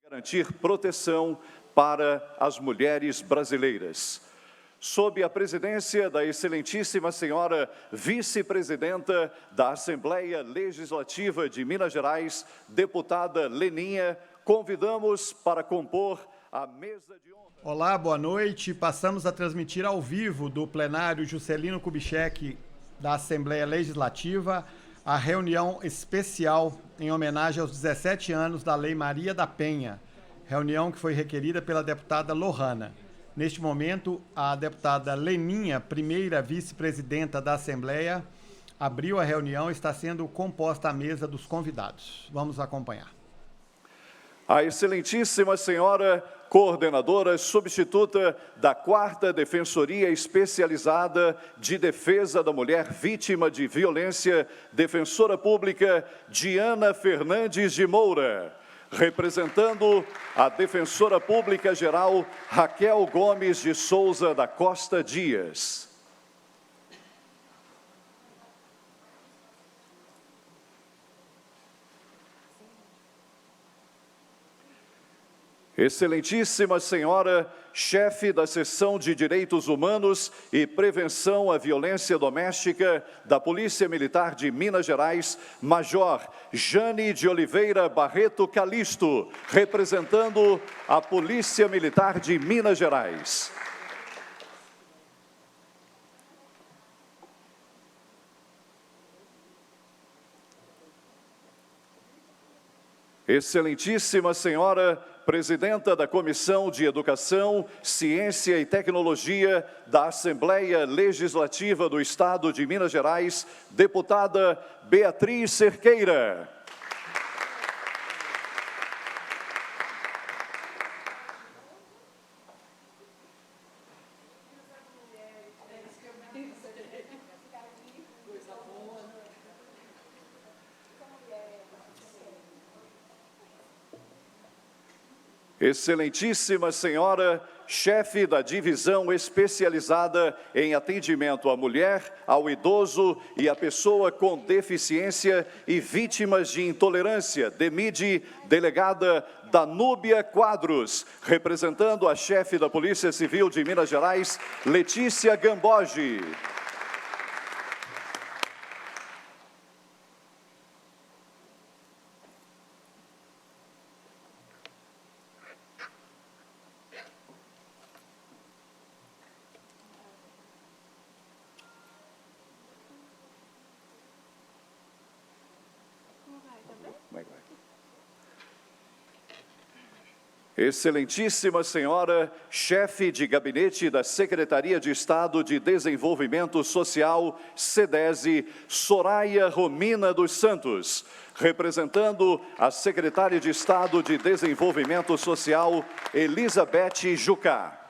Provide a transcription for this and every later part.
garantir proteção para as mulheres brasileiras. Sob a presidência da excelentíssima senhora vice-presidenta da Assembleia Legislativa de Minas Gerais, deputada Leninha, convidamos para compor a mesa de honra. Olá, boa noite. Passamos a transmitir ao vivo do plenário Juscelino Kubitschek da Assembleia Legislativa a reunião especial em homenagem aos 17 anos da Lei Maria da Penha, reunião que foi requerida pela deputada Lohana. Neste momento, a deputada Leninha, primeira vice-presidenta da Assembleia, abriu a reunião e está sendo composta a mesa dos convidados. Vamos acompanhar. A excelentíssima senhora coordenadora substituta da 4ª Defensoria Especializada de Defesa da Mulher Vítima de Violência, defensora pública Diana Fernandes de Moura, representando a Defensora Pública Geral Raquel Gomes de Souza da Costa Dias. Excelentíssima senhora, chefe da Seção de Direitos Humanos e Prevenção à Violência Doméstica da Polícia Militar de Minas Gerais, Major Jane de Oliveira Barreto Calisto, representando a Polícia Militar de Minas Gerais. Excelentíssima senhora, presidenta da Comissão de Educação, Ciência e Tecnologia da Assembleia Legislativa do Estado de Minas Gerais, deputada Beatriz Cerqueira. Excelentíssima senhora, chefe da Divisão Especializada em Atendimento à Mulher, ao Idoso e à Pessoa com Deficiência e Vítimas de Intolerância, DEMID, delegada Danúbia Quadros, representando a chefe da Polícia Civil de Minas Gerais, Letícia Gamboge. Excelentíssima senhora, chefe de gabinete da Secretaria de Estado de Desenvolvimento Social, SEDESE, Soraya Romina dos Santos, representando a secretária de Estado de Desenvolvimento Social, Elizabeth Jucá.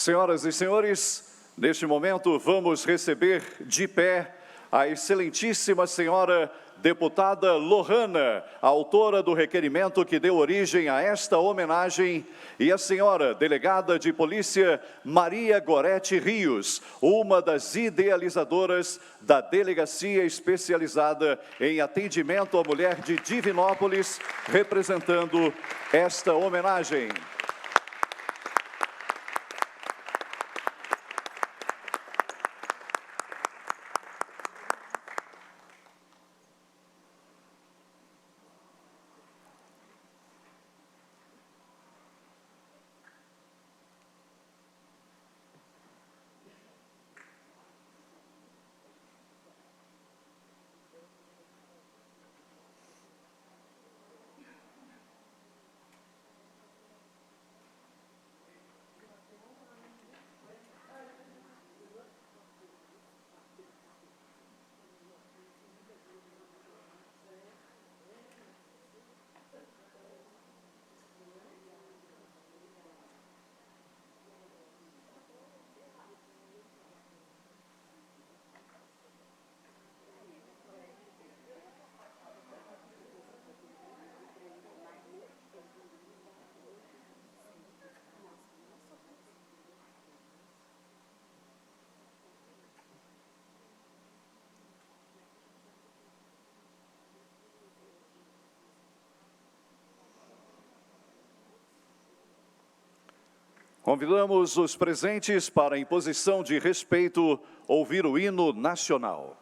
Senhoras e senhores, neste momento vamos receber de pé a excelentíssima senhora deputada Lohana, a autora do requerimento que deu origem a esta homenagem, e a senhora delegada de polícia Maria Gorete Rios, uma das idealizadoras da Delegacia Especializada em Atendimento à Mulher de Divinópolis, representando esta homenagem. Convidamos os presentes para, em posição de respeito, ouvir o hino nacional.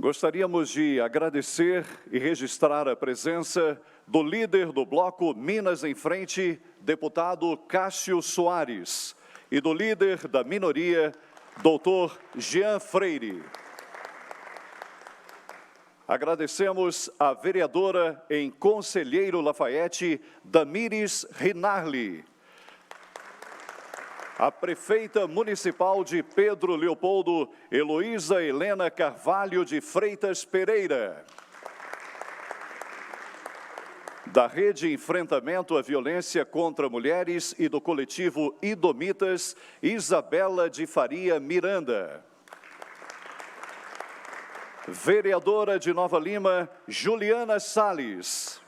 Gostaríamos de agradecer e registrar a presença do líder do bloco Minas em Frente, deputado Cássio Soares, e do líder da minoria, doutor Jean Freire. Agradecemos a vereadora em Conselheiro Lafayette, Damires Rinarli, a prefeita municipal de Pedro Leopoldo, Heloísa Helena Carvalho de Freitas Pereira. Da Rede Enfrentamento à Violência contra Mulheres e do coletivo Idomitas, Isabela de Faria Miranda. Vereadora de Nova Lima, Juliana Salles.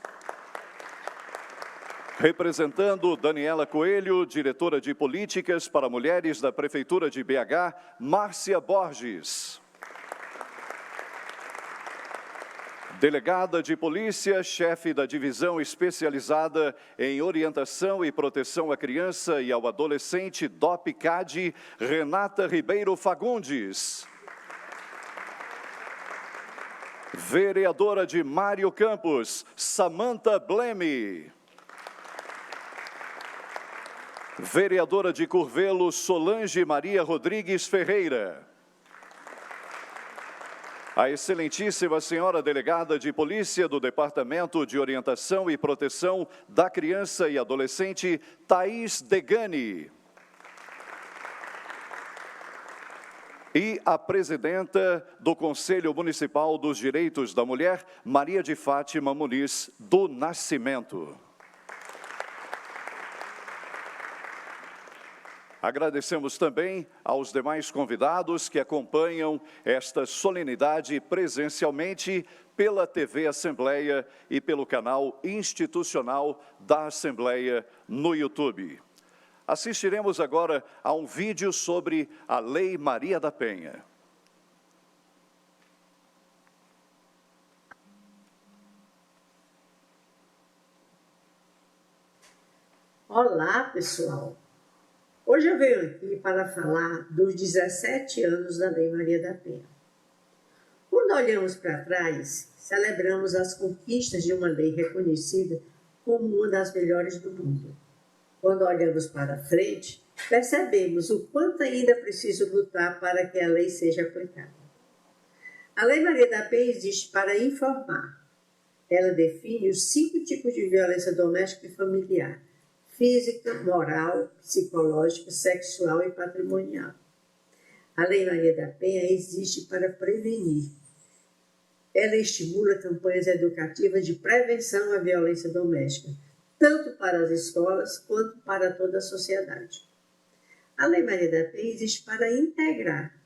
Representando Daniela Coelho, diretora de Políticas para Mulheres da Prefeitura de BH, Márcia Borges. Delegada de Polícia, chefe da Divisão Especializada em Orientação e Proteção à Criança e ao Adolescente, DOP-CAD, Renata Ribeiro Fagundes. Vereadora de Mário Campos, Samantha Bleme. Vereadora de Curvelo, Solange Maria Rodrigues Ferreira. A excelentíssima senhora delegada de polícia do Departamento de Orientação e Proteção da Criança e Adolescente, Thaís Degani. E a presidenta do Conselho Municipal dos Direitos da Mulher, Maria de Fátima Muniz do Nascimento. Agradecemos também aos demais convidados que acompanham esta solenidade presencialmente pela TV Assembleia e pelo canal institucional da Assembleia no YouTube. Assistiremos agora a um vídeo sobre a Lei Maria da Penha. Olá, pessoal! Hoje eu venho aqui para falar dos 17 anos da Lei Maria da Penha. Quando olhamos para trás, celebramos as conquistas de uma lei reconhecida como uma das melhores do mundo. Quando olhamos para frente, percebemos o quanto ainda é preciso lutar para que a lei seja aplicada. A Lei Maria da Penha existe para informar. Ela define os 5 tipos de violência doméstica e familiar: física, moral, psicológica, sexual e patrimonial. A Lei Maria da Penha existe para prevenir. Ela estimula campanhas educativas de prevenção à violência doméstica, tanto para as escolas quanto para toda a sociedade. A Lei Maria da Penha existe para integrar.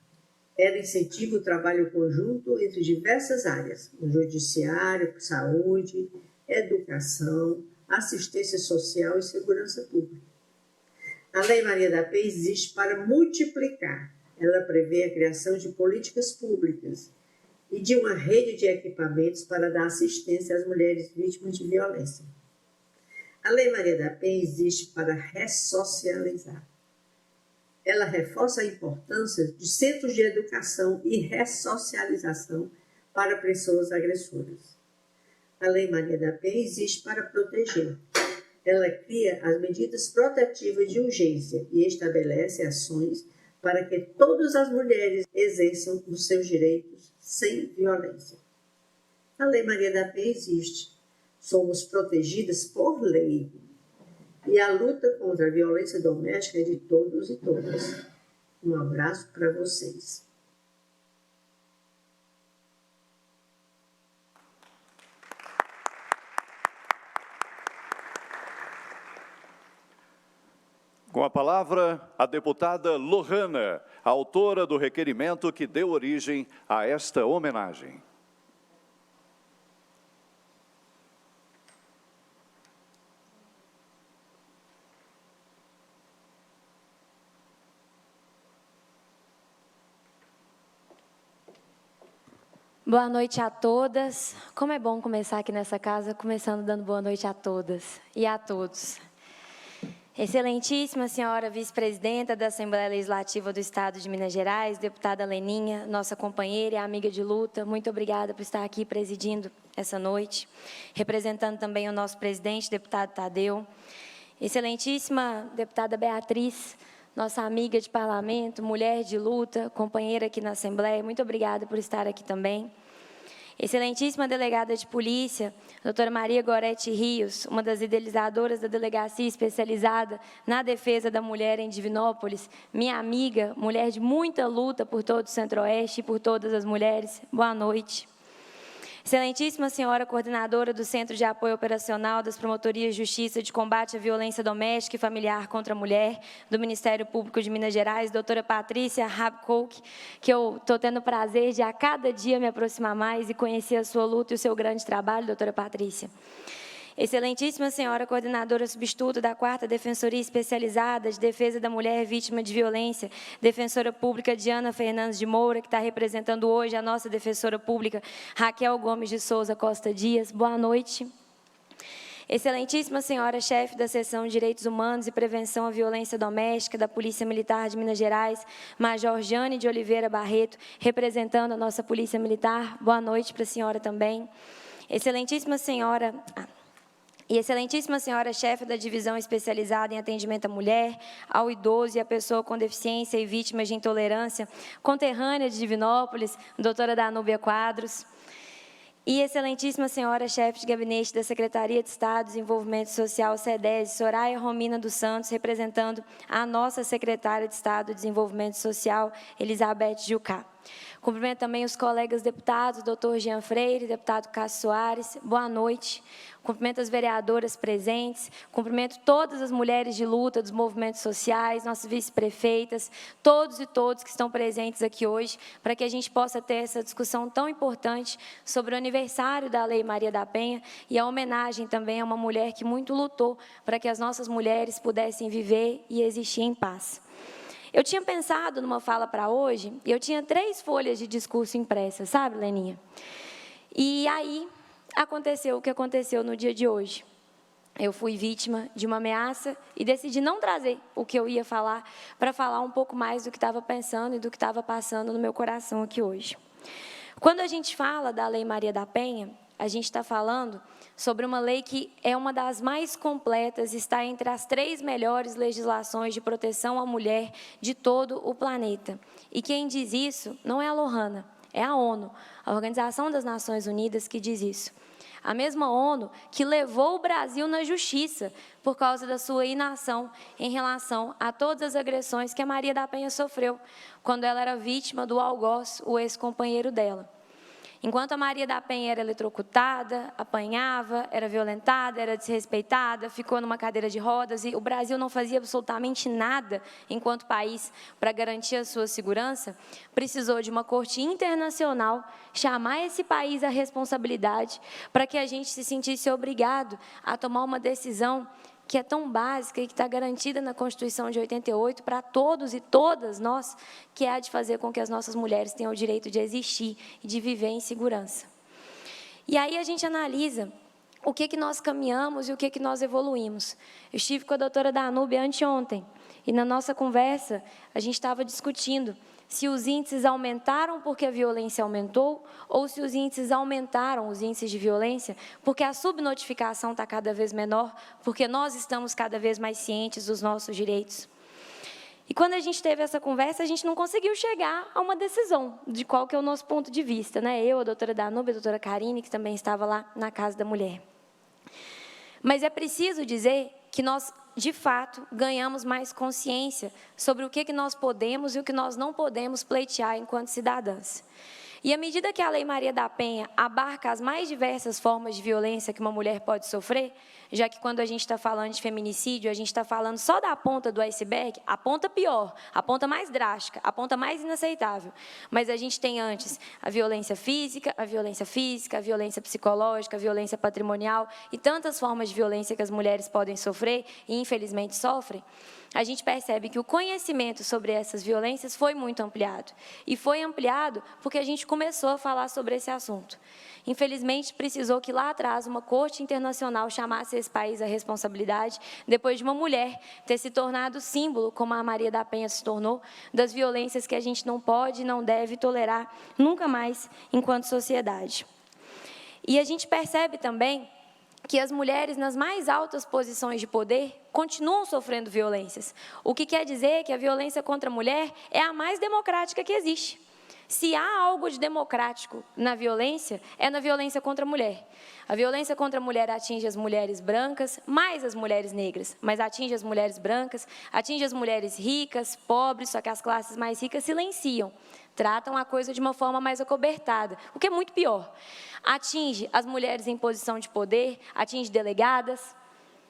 Ela incentiva o trabalho conjunto entre diversas áreas: o judiciário, saúde, educação, assistência social e segurança pública. A Lei Maria da Penha existe para multiplicar. Ela prevê a criação de políticas públicas e de uma rede de equipamentos para dar assistência às mulheres vítimas de violência. A Lei Maria da Penha existe para ressocializar. Ela reforça a importância de centros de educação e ressocialização para pessoas agressoras. A Lei Maria da Penha existe para proteger. Ela cria as medidas protetivas de urgência e estabelece ações para que todas as mulheres exerçam os seus direitos sem violência. A Lei Maria da Penha existe. Somos protegidas por lei. E a luta contra a violência doméstica é de todos e todas. Um abraço para vocês. Com a palavra, a deputada Lohana, autora do requerimento que deu origem a esta homenagem. Boa noite a todas. Como é bom começar aqui nessa casa, começando dando boa noite a todas e a todos. Excelentíssima senhora vice-presidenta da Assembleia Legislativa do Estado de Minas Gerais, deputada Leninha, nossa companheira e amiga de luta, muito obrigada por estar aqui presidindo essa noite, representando também o nosso presidente, deputado Tadeu. Excelentíssima deputada Beatriz, nossa amiga de parlamento, mulher de luta, companheira aqui na Assembleia, muito obrigada por estar aqui também. Excelentíssima delegada de polícia, doutora Maria Gorete Rios, uma das idealizadoras da delegacia especializada na defesa da mulher em Divinópolis, minha amiga, mulher de muita luta por todo o Centro-Oeste e por todas as mulheres, boa noite. Excelentíssima senhora coordenadora do Centro de Apoio Operacional das Promotorias de Justiça de Combate à Violência Doméstica e Familiar contra a Mulher, do Ministério Público de Minas Gerais, doutora Patrícia Rabkouk, que eu estou tendo o prazer de a cada dia me aproximar mais e conhecer a sua luta e o seu grande trabalho, doutora Patrícia. Excelentíssima senhora coordenadora substituta da 4ª Defensoria Especializada de Defesa da Mulher Vítima de Violência, defensora pública Diana Fernandes de Moura, que está representando hoje a nossa defensora pública Raquel Gomes de Souza Costa Dias. Boa noite. Excelentíssima senhora chefe da Seção de Direitos Humanos e Prevenção à Violência Doméstica da Polícia Militar de Minas Gerais, Major Jane de Oliveira Barreto, representando a nossa Polícia Militar, boa noite para a senhora também. Excelentíssima senhora chefe da Divisão Especializada em Atendimento à Mulher, ao Idoso e à Pessoa com Deficiência e Vítimas de Intolerância, conterrânea de Divinópolis, doutora Danúbia Quadros. E excelentíssima senhora chefe de gabinete da Secretaria de Estado de Desenvolvimento Social, SEDES, Soraya Romina dos Santos, representando a nossa secretária de Estado de Desenvolvimento Social, Elizabeth Jucá. Cumprimento também os colegas deputados, doutor Jean Freire, deputado Cássio Soares, boa noite. Cumprimento as vereadoras presentes, cumprimento todas as mulheres de luta dos movimentos sociais, nossas vice-prefeitas, todos e todas que estão presentes aqui hoje, para que a gente possa ter essa discussão tão importante sobre o aniversário da Lei Maria da Penha e a homenagem também a uma mulher que muito lutou para que as nossas mulheres pudessem viver e existir em paz. Eu tinha pensado numa fala para hoje, e eu tinha 3 folhas de discurso impressas, sabe, Leninha? E aí aconteceu o que aconteceu no dia de hoje. Eu fui vítima de uma ameaça e decidi não trazer o que eu ia falar, para falar um pouco mais do que estava pensando e do que estava passando no meu coração aqui hoje. Quando a gente fala da Lei Maria da Penha, a gente está falando sobre uma lei que é uma das mais completas, está entre as 3 melhores legislações de proteção à mulher de todo o planeta. E quem diz isso não é a Lohana, é a ONU, a Organização das Nações Unidas, que diz isso. A mesma ONU que levou o Brasil na justiça por causa da sua inação em relação a todas as agressões que a Maria da Penha sofreu quando ela era vítima do algoz, o ex-companheiro dela. Enquanto a Maria da Penha era eletrocutada, apanhava, era violentada, era desrespeitada, ficou numa cadeira de rodas e o Brasil não fazia absolutamente nada enquanto país para garantir a sua segurança, precisou de uma corte internacional chamar esse país à responsabilidade para que a gente se sentisse obrigado a tomar uma decisão que é tão básica e que está garantida na Constituição de 88 para todos e todas nós, que é a de fazer com que as nossas mulheres tenham o direito de existir e de viver em segurança. E aí a gente analisa o que nós caminhamos e o que nós evoluímos. Eu estive com a doutora Danúbia anteontem, e na nossa conversa a gente estava discutindo se os índices aumentaram porque a violência aumentou ou se os índices aumentaram, os índices de violência, porque a subnotificação está cada vez menor, porque nós estamos cada vez mais cientes dos nossos direitos. E quando a gente teve essa conversa, a gente não conseguiu chegar a uma decisão de qual que é o nosso ponto de vista, né? Eu, a doutora Danúbia, a doutora Karine, que também estava lá na Casa da Mulher. Mas é preciso dizer que nós, de fato, ganhamos mais consciência sobre o que nós podemos e o que nós não podemos pleitear enquanto cidadãs. E à medida que a Lei Maria da Penha abarca as mais diversas formas de violência que uma mulher pode sofrer, já que quando a gente está falando de feminicídio, a gente está falando só da ponta do iceberg, a ponta pior, a ponta mais drástica, a ponta mais inaceitável. Mas a gente tem antes a violência física, a violência psicológica, a violência patrimonial e tantas formas de violência que as mulheres podem sofrer e, infelizmente, sofrem. A gente percebe que o conhecimento sobre essas violências foi muito ampliado. E foi ampliado porque a gente começou a falar sobre esse assunto. Infelizmente, precisou que lá atrás uma corte internacional chamasse esse país à responsabilidade, depois de uma mulher ter se tornado símbolo, como a Maria da Penha se tornou, das violências que a gente não pode e não deve tolerar nunca mais enquanto sociedade. E a gente percebe também que as mulheres nas mais altas posições de poder continuam sofrendo violências. O que quer dizer que a violência contra a mulher é a mais democrática que existe. Se há algo de democrático na violência, é na violência contra a mulher. A violência contra a mulher atinge as mulheres brancas, mais as mulheres negras, mas atinge as mulheres brancas, atinge as mulheres ricas, pobres, só que as classes mais ricas silenciam. Tratam a coisa de uma forma mais acobertada, o que é muito pior. Atinge as mulheres em posição de poder, atinge delegadas,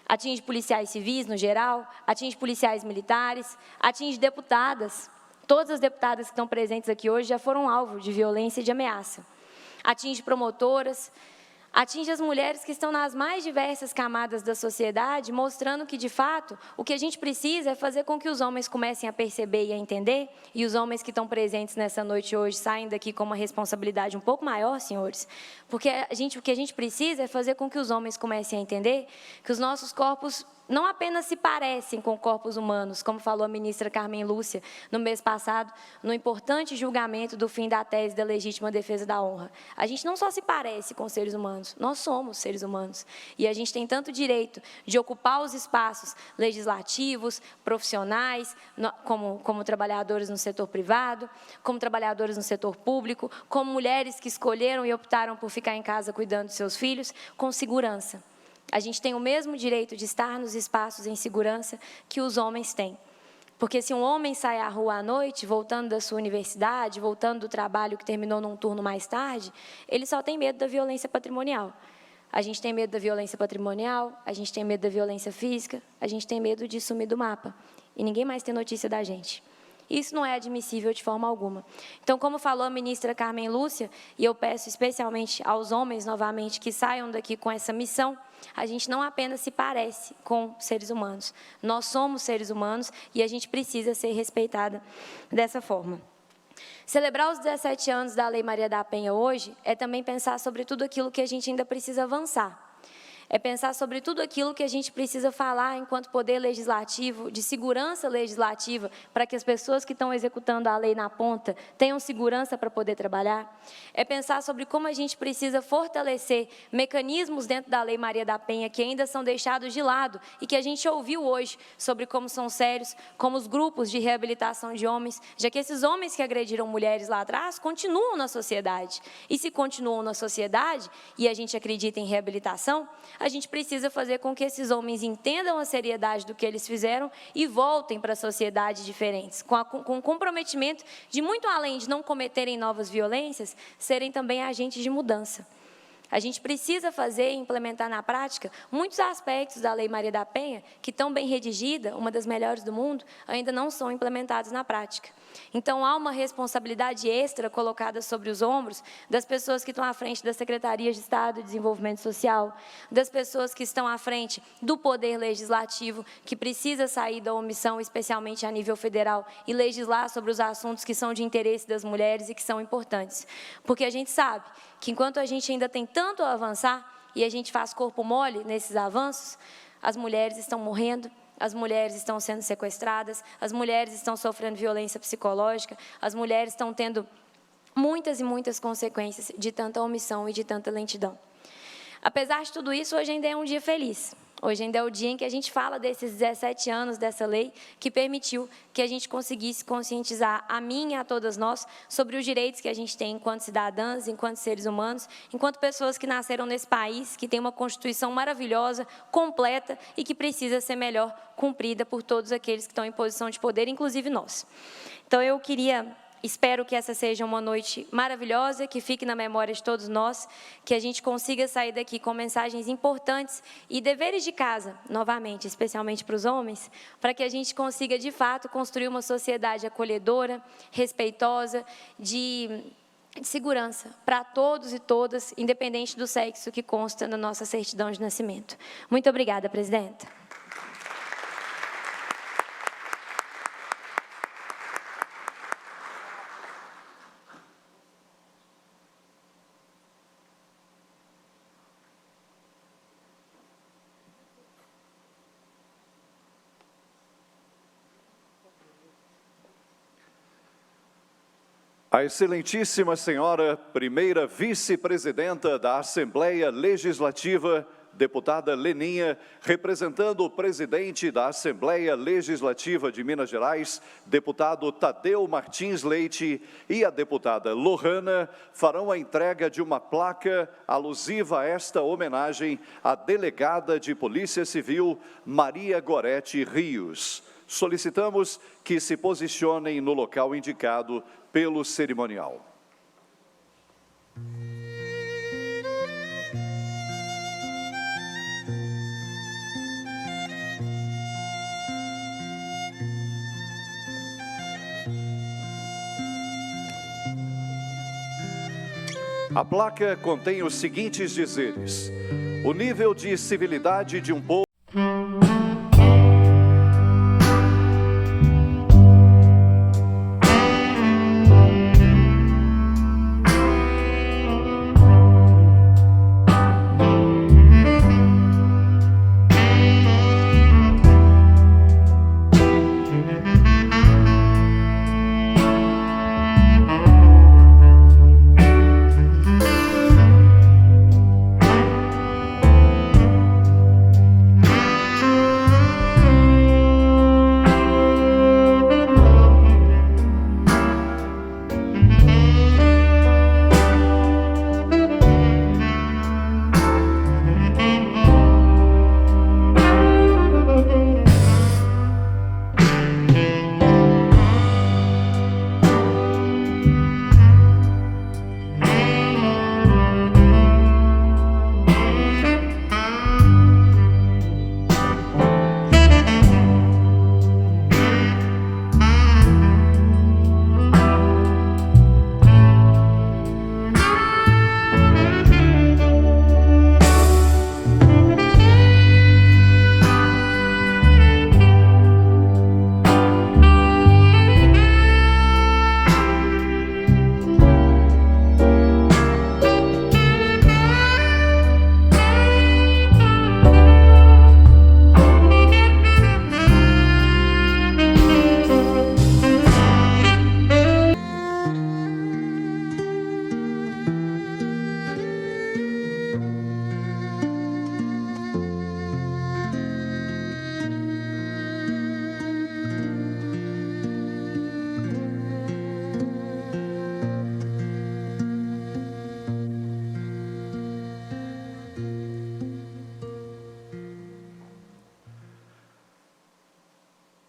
atinge policiais civis no geral, atinge policiais militares, atinge deputadas. Todas as deputadas que estão presentes aqui hoje já foram alvo de violência e de ameaça. Atinge promotoras, atinge as mulheres que estão nas mais diversas camadas da sociedade, mostrando que, de fato, o que a gente precisa é fazer com que os homens comecem a perceber e a entender, e os homens que estão presentes nessa noite hoje saem daqui com uma responsabilidade um pouco maior, senhores, porque o que a gente precisa é fazer com que os homens comecem a entender que os nossos corpos não apenas se parecem com corpos humanos, como falou a ministra Carmen Lúcia no mês passado, no importante julgamento do fim da tese da legítima defesa da honra. A gente não só se parece com seres humanos, nós somos seres humanos. E a gente tem tanto direito de ocupar os espaços legislativos, profissionais, como trabalhadores no setor privado, como trabalhadores no setor público, como mulheres que escolheram e optaram por ficar em casa cuidando de seus filhos, com segurança. A gente tem o mesmo direito de estar nos espaços em segurança que os homens têm. Porque se um homem sai à rua à noite, voltando da sua universidade, voltando do trabalho que terminou num turno mais tarde, ele só tem medo da violência patrimonial. A gente tem medo da violência patrimonial, a gente tem medo da violência física, a gente tem medo de sumir do mapa. E ninguém mais tem notícia da gente. Isso não é admissível de forma alguma. Então, como falou a ministra Carmen Lúcia, e eu peço especialmente aos homens, novamente, que saiam daqui com essa missão, a gente não apenas se parece com seres humanos, nós somos seres humanos e a gente precisa ser respeitada dessa forma. Celebrar os 17 anos da Lei Maria da Penha hoje é também pensar sobre tudo aquilo que a gente ainda precisa avançar. É pensar sobre tudo aquilo que a gente precisa falar enquanto poder legislativo, de segurança legislativa, para que as pessoas que estão executando a lei na ponta tenham segurança para poder trabalhar. É pensar sobre como a gente precisa fortalecer mecanismos dentro da Lei Maria da Penha que ainda são deixados de lado e que a gente ouviu hoje sobre como são sérios, como os grupos de reabilitação de homens, já que esses homens que agrediram mulheres lá atrás continuam na sociedade. E se continuam na sociedade, e a gente acredita em reabilitação, a gente precisa fazer com que esses homens entendam a seriedade do que eles fizeram e voltem para sociedades diferentes, com comprometimento de, muito além de não cometerem novas violências, serem também agentes de mudança. A gente precisa fazer e implementar na prática muitos aspectos da Lei Maria da Penha, que, tão bem redigida, uma das melhores do mundo, ainda não são implementados na prática. Então, há uma responsabilidade extra colocada sobre os ombros das pessoas que estão à frente das Secretarias de Estado de Desenvolvimento Social, das pessoas que estão à frente do Poder Legislativo, que precisa sair da omissão, especialmente a nível federal, e legislar sobre os assuntos que são de interesse das mulheres e que são importantes. Porque a gente sabe que, enquanto a gente ainda tem tanto a avançar, e a gente faz corpo mole nesses avanços, as mulheres estão morrendo, as mulheres estão sendo sequestradas, as mulheres estão sofrendo violência psicológica, as mulheres estão tendo muitas e muitas consequências de tanta omissão e de tanta lentidão. Apesar de tudo isso, hoje ainda é um dia feliz. Hoje ainda é o dia em que a gente fala desses 17 anos dessa lei que permitiu que a gente conseguisse conscientizar a mim e a todas nós sobre os direitos que a gente tem enquanto cidadãs, enquanto seres humanos, enquanto pessoas que nasceram nesse país, que tem uma Constituição maravilhosa, completa e que precisa ser melhor cumprida por todos aqueles que estão em posição de poder, inclusive nós. Então, espero que essa seja uma noite maravilhosa, que fique na memória de todos nós, que a gente consiga sair daqui com mensagens importantes e deveres de casa, novamente, especialmente para os homens, para que a gente consiga, de fato, construir uma sociedade acolhedora, respeitosa, de segurança para todos e todas, independente do sexo que consta na nossa certidão de nascimento. Muito obrigada, presidenta. A excelentíssima senhora primeira vice-presidenta da Assembleia Legislativa, deputada Leninha, representando o presidente da Assembleia Legislativa de Minas Gerais, deputado Tadeu Martins Leite, e a deputada Lohana, farão a entrega de uma placa alusiva a esta homenagem à delegada de Polícia Civil, Maria Gorete Rios. Solicitamos que se posicionem no local indicado pelo cerimonial. A placa contém os seguintes dizeres: o nível de civilidade de um povo.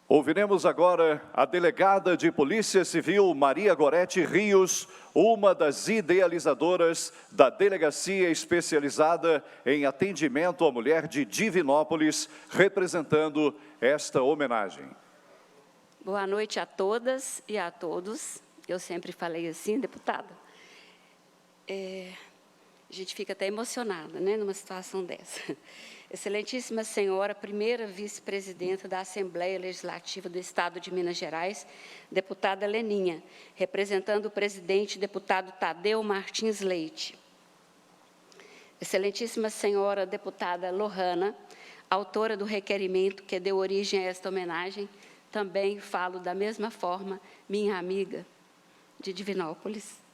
Ouviremos agora a delegada de Polícia Civil, Maria Gorete Rios, uma das idealizadoras da Delegacia Especializada em Atendimento à Mulher de Divinópolis, representando esta homenagem. Boa noite a todas e a todos. Eu sempre falei assim, deputada. A gente fica até emocionada, né, numa situação dessa. Excelentíssima Senhora, primeira vice-presidenta da Assembleia Legislativa do Estado de Minas Gerais, deputada Leninha, representando o presidente, deputado Tadeu Martins Leite. Excelentíssima Senhora, deputada Lohana, autora do requerimento que deu origem a esta homenagem, também falo da mesma forma, minha amiga de Divinópolis.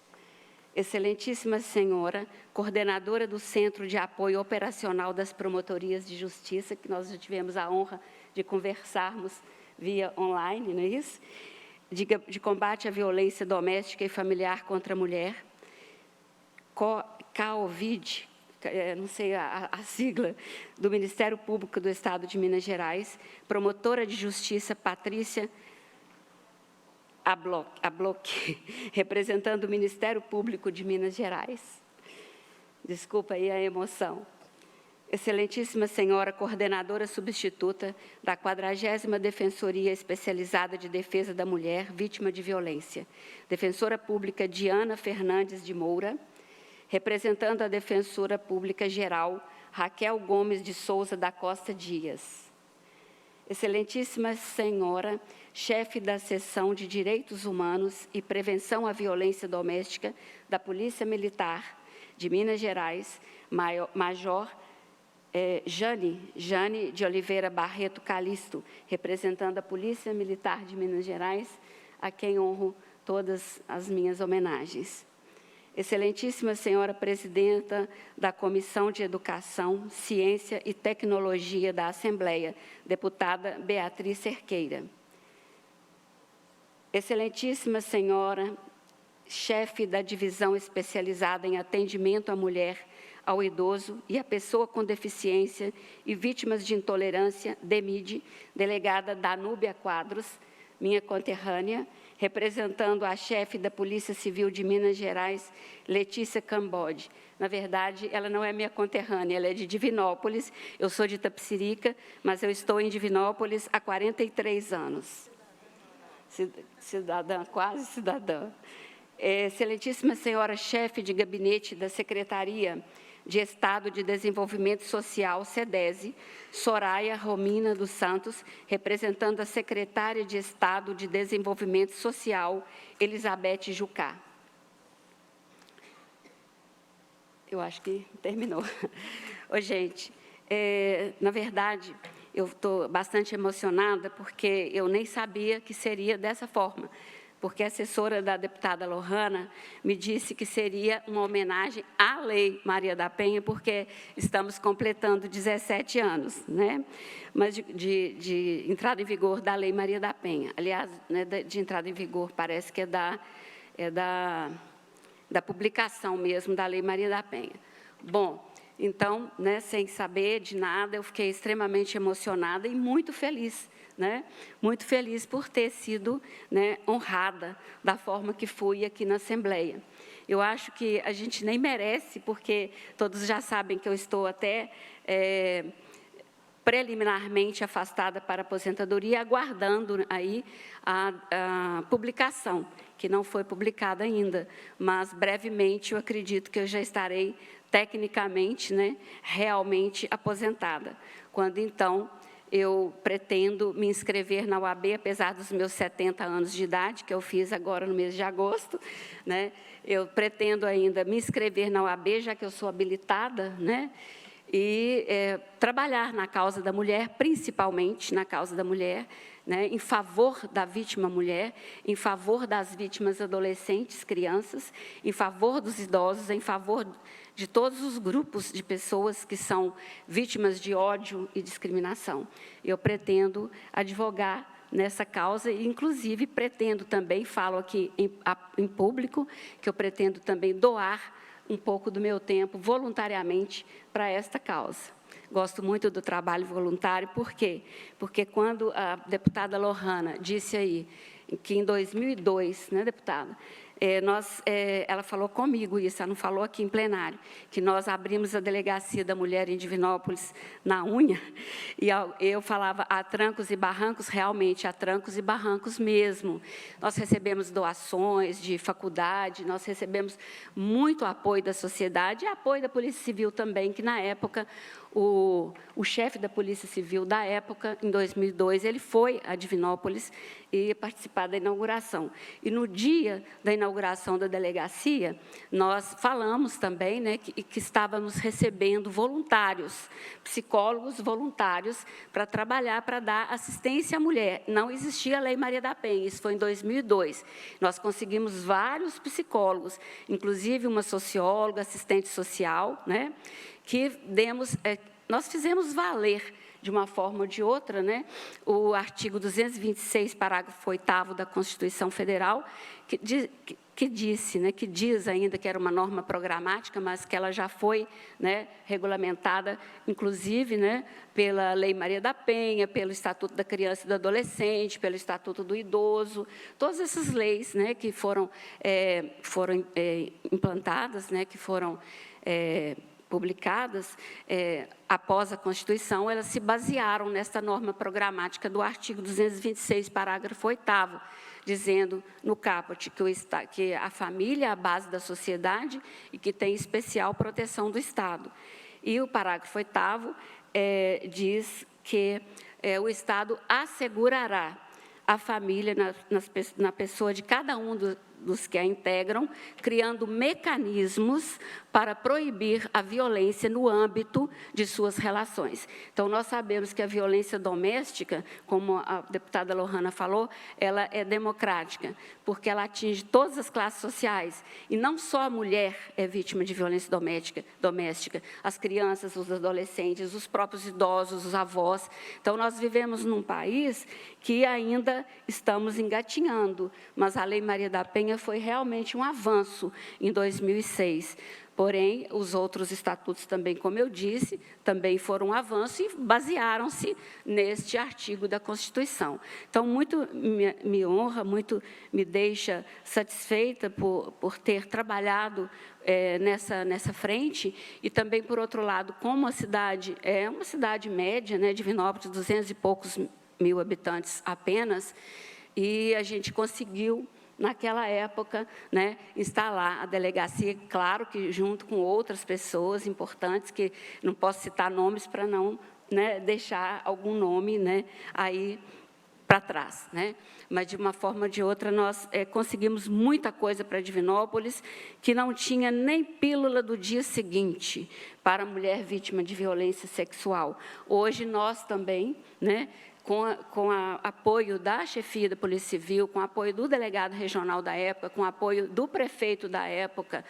Excelentíssima Senhora, coordenadora do Centro de Apoio Operacional das Promotorias de Justiça, que nós já tivemos a honra de conversarmos via online, não é isso? De combate à violência doméstica e familiar contra a mulher, CAOVID, não sei a sigla, do Ministério Público do Estado de Minas Gerais, promotora de justiça Patrícia Ablock, representando o Ministério Público de Minas Gerais. Desculpa aí a emoção. Excelentíssima Senhora, coordenadora substituta da 40ª Defensoria Especializada de Defesa da Mulher, vítima de violência. Defensora Pública Diana Fernandes de Moura, representando a Defensora Pública Geral, Raquel Gomes de Souza da Costa Dias. Excelentíssima Senhora, chefe da Seção de Direitos Humanos e Prevenção à Violência Doméstica da Polícia Militar de Minas Gerais, Major Jane de Oliveira Barreto Calisto, representando a Polícia Militar de Minas Gerais, a quem honro todas as minhas homenagens. Excelentíssima Senhora Presidenta da Comissão de Educação, Ciência e Tecnologia da Assembleia, deputada Beatriz Cerqueira. Excelentíssima Senhora, chefe da Divisão Especializada em Atendimento à Mulher, ao Idoso e à Pessoa com Deficiência e Vítimas de Intolerância, DEMID, delegada Danúbia Quadros, minha conterrânea, representando a chefe da Polícia Civil de Minas Gerais, Letícia Cambode. Na verdade, ela não é minha conterrânea, ela é de Divinópolis, eu sou de Itapecerica, mas eu estou em Divinópolis há 43 anos. Cidadã, quase cidadã. Excelentíssima senhora chefe de gabinete da Secretaria de Estado de Desenvolvimento Social, SEDESE, Soraya Romina dos Santos, representando a secretária de Estado de Desenvolvimento Social, Elizabeth Jucá. Eu acho que terminou. Ô, gente, na verdade, eu estou bastante emocionada porque eu nem sabia que seria dessa forma, porque a assessora da deputada Lohana me disse que seria uma homenagem à Lei Maria da Penha, porque estamos completando 17 anos, né? Mas de entrada em vigor da Lei Maria da Penha. Aliás, né, de entrada em vigor, parece que é da publicação mesmo da Lei Maria da Penha. Bom, então, né, sem saber de nada, eu fiquei extremamente emocionada e muito feliz, né? Muito feliz por ter sido, né, honrada da forma que fui aqui na Assembleia. Eu acho que a gente nem merece, porque todos já sabem que eu estou até preliminarmente afastada para aposentadoria, aguardando aí a publicação, que não foi publicada ainda, mas brevemente eu acredito que eu já estarei tecnicamente, né, realmente aposentada, quando então eu pretendo me inscrever na UAB, apesar dos meus 70 anos de idade, que eu fiz agora no mês de agosto, né, eu pretendo ainda me inscrever na UAB, já que eu sou habilitada, né, e trabalhar na causa da mulher, principalmente na causa da mulher, né, em favor da vítima mulher, em favor das vítimas adolescentes, crianças, em favor dos idosos, em favor de todos os grupos de pessoas que são vítimas de ódio e discriminação. Eu pretendo advogar nessa causa e, inclusive, pretendo também, falo aqui em público, que eu pretendo também doar um pouco do meu tempo voluntariamente para esta causa. Gosto muito do trabalho voluntário, por quê? Porque quando a deputada Lohana disse aí que em 2002, né, deputada, ela falou comigo isso, ela não falou aqui em plenário, que nós abrimos a Delegacia da Mulher em Divinópolis na unha, e eu falava a trancos e barrancos, realmente, a trancos e barrancos mesmo. Nós recebemos doações de faculdade, nós recebemos muito apoio da sociedade e apoio da Polícia Civil também, que, na época, o chefe da Polícia Civil da época, em 2002, ele foi a Divinópolis e participar da inauguração. E, no dia da inauguração da delegacia, nós falamos também, né, que estávamos recebendo voluntários, psicólogos voluntários, para trabalhar, para dar assistência à mulher. Não existia a Lei Maria da Penha, isso foi em 2002. Nós conseguimos vários psicólogos, inclusive uma socióloga, assistente social, né, que nós fizemos valer, de uma forma ou de outra, né, o artigo 226, parágrafo 8º da Constituição Federal, que diz ainda que era uma norma programática, mas que ela já foi, né, regulamentada, inclusive, né, pela Lei Maria da Penha, pelo Estatuto da Criança e do Adolescente, pelo Estatuto do Idoso, todas essas leis, né, que foram implantadas, né, que foram publicadas após a Constituição, elas se basearam nesta norma programática do artigo 226, parágrafo 8º, dizendo no caput que a família é a base da sociedade e que tem especial proteção do Estado. E o parágrafo 8º diz que o Estado assegurará a família na pessoa de cada um dos que a integram, criando mecanismos para proibir a violência no âmbito de suas relações. Então, nós sabemos que a violência doméstica, como a deputada Lohana falou, ela é democrática, porque ela atinge todas as classes sociais, e não só a mulher é vítima de violência doméstica, as crianças, os adolescentes, os próprios idosos, os avós. Então, nós vivemos num país que ainda estamos engatinhando, mas a Lei Maria da Penha foi realmente um avanço em 2006. Porém, os outros estatutos também, como eu disse, também foram um avanço e basearam-se neste artigo da Constituição. Então, muito me honra, muito me deixa satisfeita por ter trabalhado nessa frente, e também, por outro lado, como a cidade é uma cidade média, né, Divinópolis, 200 e poucos mil habitantes apenas, e a gente conseguiu, naquela época, né, instalar a delegacia, claro que junto com outras pessoas importantes, que não posso citar nomes para não, né, deixar algum nome, né, aí para trás, né? Mas, de uma forma ou de outra, nós conseguimos muita coisa para Divinópolis, que não tinha nem pílula do dia seguinte para a mulher vítima de violência sexual. Hoje, nós também, né, com o apoio da chefia da Polícia Civil, com o apoio do delegado regional da época, com o apoio do prefeito da época,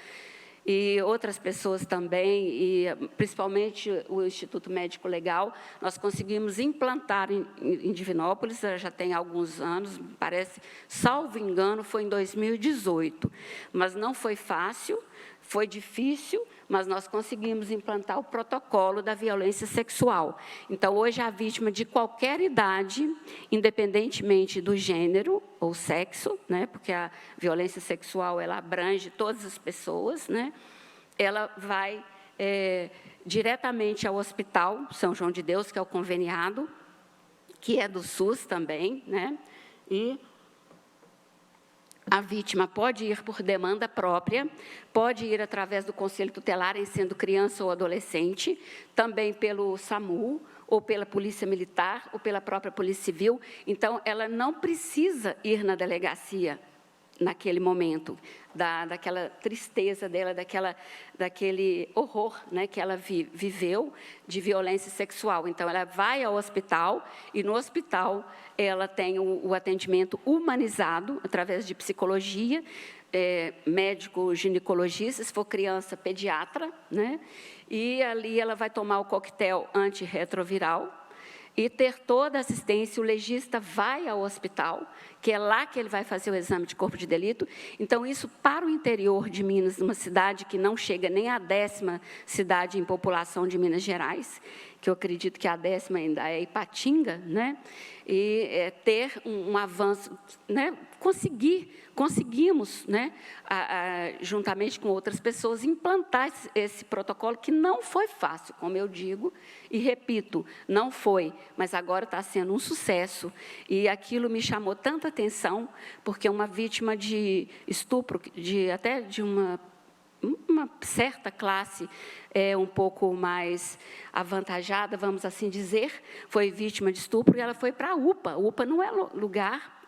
e outras pessoas também, e principalmente o Instituto Médico Legal, nós conseguimos implantar em Divinópolis, já tem alguns anos, parece, salvo engano, foi em 2018, mas não foi fácil, foi difícil, mas nós conseguimos implantar o protocolo da violência sexual. Então, hoje, a vítima de qualquer idade, independentemente do gênero ou sexo, né, porque a violência sexual ela abrange todas as pessoas, né, ela vai diretamente ao Hospital São João de Deus, que é o conveniado, que é do SUS também, né, e a vítima pode ir por demanda própria, pode ir através do Conselho Tutelar, em sendo criança ou adolescente, também pelo SAMU, ou pela Polícia Militar, ou pela própria Polícia Civil. Então, ela não precisa ir na delegacia naquele momento, daquela tristeza dela, daquele horror, né, que ela viveu de violência sexual. Então, ela vai ao hospital, e no hospital ela tem o atendimento humanizado, através de psicologia, médico ginecologista, se for criança, pediatra, né, e ali ela vai tomar o coquetel antirretroviral, e ter toda a assistência. O legista vai ao hospital, que é lá que ele vai fazer o exame de corpo de delito. Então, isso para o interior de Minas, uma cidade que não chega nem à 10ª cidade em população de Minas Gerais, que eu acredito que a 10ª ainda é Ipatinga, né? E ter um avanço, né? Conseguimos, né, juntamente com outras pessoas, implantar esse protocolo, que não foi fácil, como eu digo, e repito, não foi, mas agora está sendo um sucesso, e aquilo me chamou tanta atenção, porque uma vítima de estupro, até de uma certa classe um pouco mais avantajada, vamos assim dizer, foi vítima de estupro, e ela foi para a UPA. A UPA não é lugar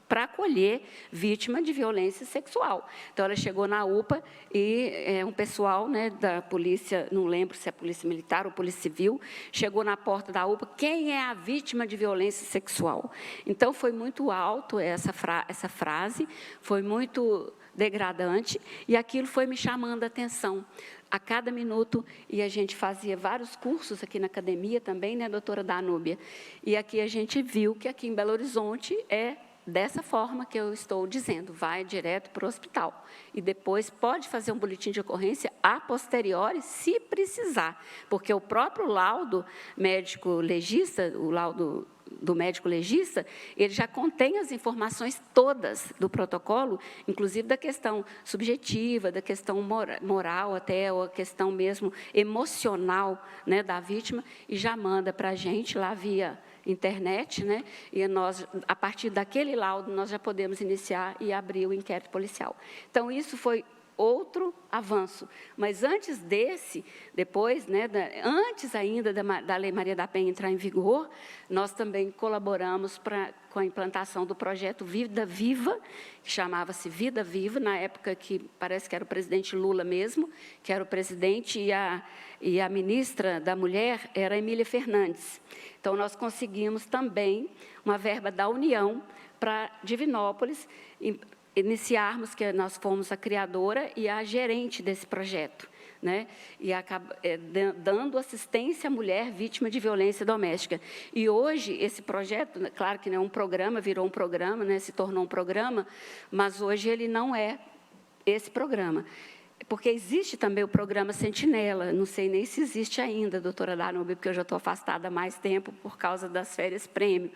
para acolher vítima de violência sexual. Então, ela chegou na UPA e um pessoal, né, da polícia, não lembro se é polícia militar ou polícia civil, chegou na porta da UPA: quem é a vítima de violência sexual? Então, foi muito alto essa frase, foi muito degradante, e aquilo foi me chamando a atenção a cada minuto, e a gente fazia vários cursos aqui na academia também, né, doutora Danúbia? E aqui a gente viu que aqui em Belo Horizonte é dessa forma que eu estou dizendo, vai direto para o hospital. E depois pode fazer um boletim de ocorrência a posteriori, se precisar, porque o próprio laudo médico-legista, o laudo do médico legista, ele já contém as informações todas do protocolo, inclusive da questão subjetiva, da questão moral, até ou a questão mesmo emocional, né, da vítima, e já manda para a gente lá via internet, né, e nós, a partir daquele laudo, nós já podemos iniciar e abrir o inquérito policial. Então, isso foi outro avanço. Mas antes desse, depois, né, antes ainda da Lei Maria da Penha entrar em vigor, nós também colaboramos com a implantação do projeto Vida Viva, que chamava-se Vida Viva, na época que parece que era o presidente Lula mesmo, que era o presidente, e a ministra da Mulher era Emília Fernandes. Então, nós conseguimos também uma verba da União para Divinópolis, iniciarmos, que nós fomos a criadora e a gerente desse projeto, né? E dando assistência à mulher vítima de violência doméstica. E hoje, esse projeto, claro que não é um programa, virou um programa, né? Se tornou um programa, mas hoje ele não é esse programa. Porque existe também o programa Sentinela, não sei nem se existe ainda, doutora Danúbia, porque eu já estou afastada há mais tempo por causa das férias prêmio.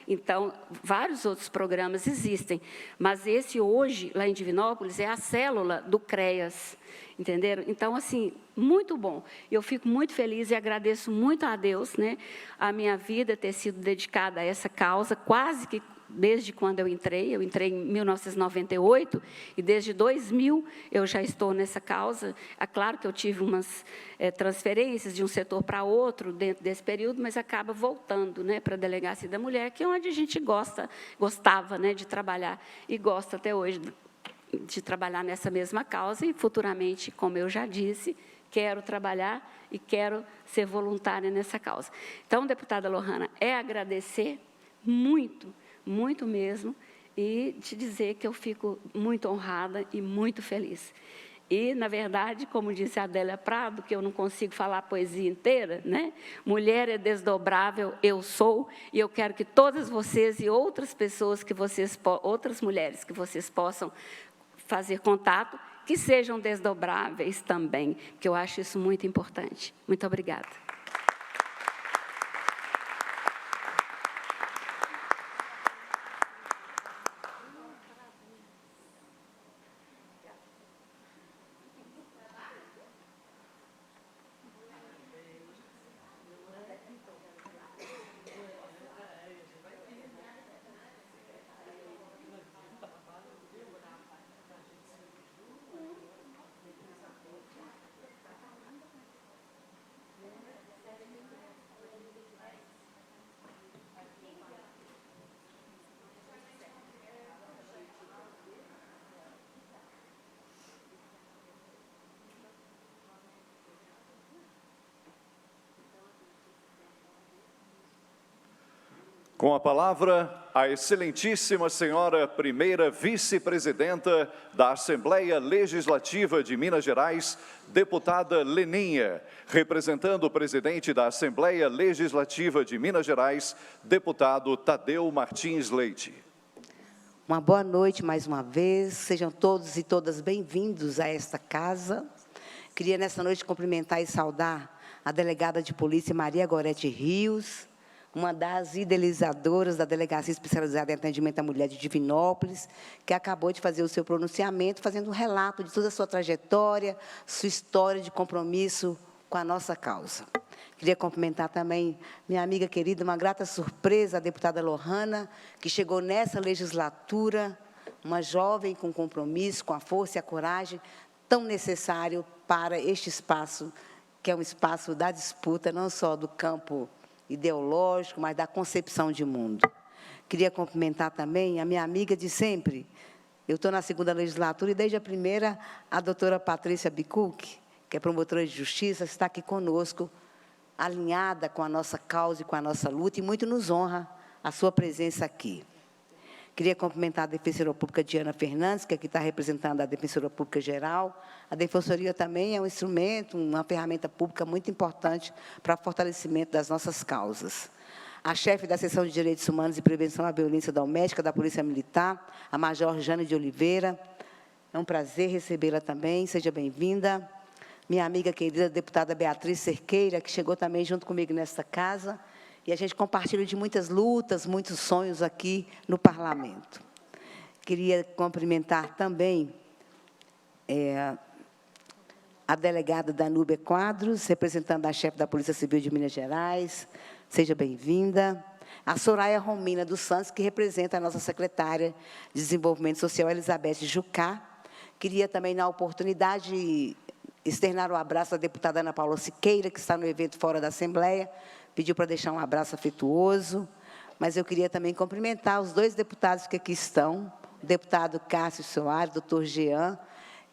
Então, vários outros programas existem, mas esse hoje, lá em Divinópolis, é a célula do CREAS, entenderam? Então, assim, muito bom. Eu fico muito feliz e agradeço muito a Deus, né, a minha vida ter sido dedicada a essa causa, quase que desde quando eu entrei em 1998, e desde 2000 eu já estou nessa causa. É claro que eu tive umas transferências de um setor para outro dentro desse período, mas acaba voltando, né, para a Delegacia da Mulher, que é onde a gente gostava, né, de trabalhar, e gosta até hoje de trabalhar nessa mesma causa, e futuramente, como eu já disse, quero trabalhar e quero ser voluntária nessa causa. Então, deputada Lohana, agradecer muito, muito mesmo, e te dizer que eu fico muito honrada e muito feliz. E, na verdade, como disse a Adélia Prado, que eu não consigo falar a poesia inteira, né? Mulher é desdobrável, eu sou, e eu quero que todas vocês e outras pessoas outras mulheres que vocês possam fazer contato, que sejam desdobráveis também, porque eu acho isso muito importante. Muito obrigada. Com a palavra, a excelentíssima senhora primeira vice-presidenta da Assembleia Legislativa de Minas Gerais, deputada Leninha, representando o presidente da Assembleia Legislativa de Minas Gerais, deputado Tadeu Martins Leite. Uma boa noite mais uma vez, sejam todos e todas bem-vindos a esta casa. Queria nessa noite cumprimentar e saudar a delegada de polícia Maria Gorete Rios, uma das idealizadoras da Delegacia Especializada em Atendimento à Mulher de Divinópolis, que acabou de fazer o seu pronunciamento, fazendo um relato de toda a sua trajetória, sua história de compromisso com a nossa causa. Queria cumprimentar também minha amiga querida, uma grata surpresa, a deputada Lohana, que chegou nessa legislatura, uma jovem com compromisso, com a força e a coragem tão necessário para este espaço, que é um espaço da disputa, não só do campo ideológico, mas da concepção de mundo. Queria cumprimentar também a minha amiga de sempre. Eu estou na segunda legislatura e, desde a primeira, a doutora Patrícia Bicuc, que é promotora de justiça, está aqui conosco, alinhada com a nossa causa e com a nossa luta, e muito nos honra a sua presença aqui. Queria cumprimentar a Defensora Pública Diana Fernandes, que aqui está representando a Defensora Pública Geral. A Defensoria também é um instrumento, uma ferramenta pública muito importante para o fortalecimento das nossas causas. A chefe da Seção de Direitos Humanos e Prevenção à Violência Doméstica da Polícia Militar, a Major Jane de Oliveira. É um prazer recebê-la também, seja bem-vinda. Minha amiga querida, deputada Beatriz Cerqueira, que chegou também junto comigo nesta casa, e a gente compartilha de muitas lutas, muitos sonhos aqui no Parlamento. Queria cumprimentar também a delegada Danúbia Quadros, representando a chefe da Polícia Civil de Minas Gerais. Seja bem-vinda. A Soraya Romina dos Santos, que representa a nossa secretária de Desenvolvimento Social, Elizabeth Jucá. Queria também, na oportunidade, externar o abraço à deputada Ana Paula Siqueira, que está no evento fora da Assembleia, pediu para deixar um abraço afetuoso, mas eu queria também cumprimentar os dois deputados que aqui estão, o deputado Cássio Soares, doutor Jean,